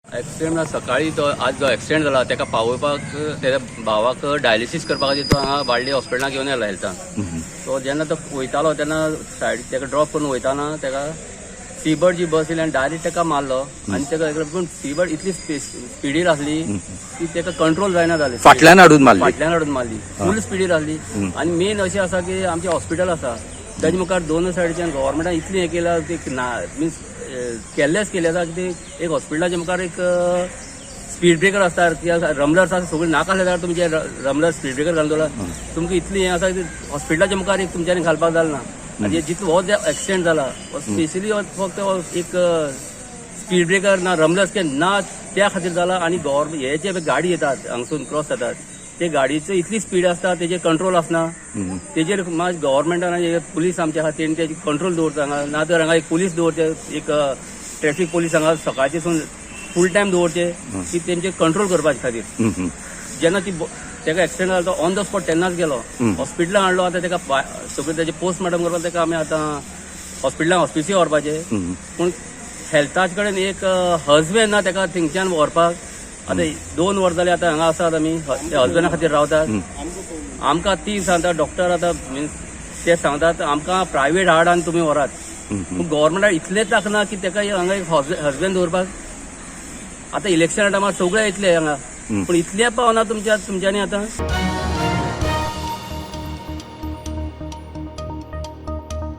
Accident सकाळी तो आज जो एक्सिडेंट जाला तेका पावोवपाक तेच्या भावाक डायलिसीस करपा खातीर तो हांगा बाळ्ळी हॉस्पिटलांत घेवन येयला हेल्थान. तो जेन्ना तो वयतालो तेन्ना सायड तेका ड्रॉप करून वयताना तेका सीबर्ड जी बस येयली आनी डायरेक्ट तेका मारलो आनी तेका पूण सीबर्ड इतली स्पिडीर आसली की तेका कंट्रोल जायना जालें. फाटल्यान हाडून मारली फुल स्पिडीर आसली. आनी मेन अशें आसा की आमचें हॉस्पिटल आसा ताजे मुखार दोन सायडीच्यान गव्हर्मेंटान इतलें हें केलां की मिन्स केल्लेच केले आसा की एक हॉस्पिटलाच्या मुखार एक स्पीड ब्रेकर आसता किंवा रमलर्स आसा सगळीं नाका आसले जाल्यार तुमचे रमलर स्पीड ब्रेकर घालून दवरला. तुमकां इतली हें आसा की हॉस्पिटलाच्या मुखार एक तुमच्यांनी घालपाक जालें ना. आनी जितलो हो जो एक्सिडेंट जाला स्पेशली फक्त एक स्पीड ब्रेकर ना रमलर्स ना त्या खातीर जाला. आनी गव्हर्मेंट हे जे गाडी येतात हांगसून क्रॉस जातात ते गाडीचो इतली स्पीड आसता तेजेर कंट्रोल आसना. तेजेर गव्हर्मेंटान पुलीस आमचे आहा तेणी तेजी कंट्रोल दवरता हांगा. ना तर हांगा एक पुलीस दवरचे एक ट्रॅफिक पुलीस हांगा सकाळचेसून फूल टायम दवरचे की तेंचे कंट्रोल करपाचे खातीर. जेन्ना ती तेका एक्सिडेंट जालो तो ऑन द स्पॉट तेन्नाच गेलो हॉस्पिटलांत हाडलो. आतां तेका सगळें तेजे पोस्टमॉर्टम करपाक तेका आमी आतां हॉस्पिटलांत हॉस्पिसी व्हरपाचे. पूण हेल्थाचे कडेन एक हजबंड ना तेका थिंगच्यान व्हरपाक. आतां 2 वर्स जालीं आतां हांगा आसात आमी हजबंडा खातीर रावतात. आमकां ती सांगता डॉक्टर आतां मिन्स ते सांगतात आमकां प्रायवेट हाड आनी तुमी व्हरात. पूण गव्हर्मेंटाक इतलेंच दाखना की तेका हांगा एक हजबंड दवरपाक. आतां इलेक्शना टायमार सगळे येतले हांगा पूण इतले पावना तुमच्यांनी आतां.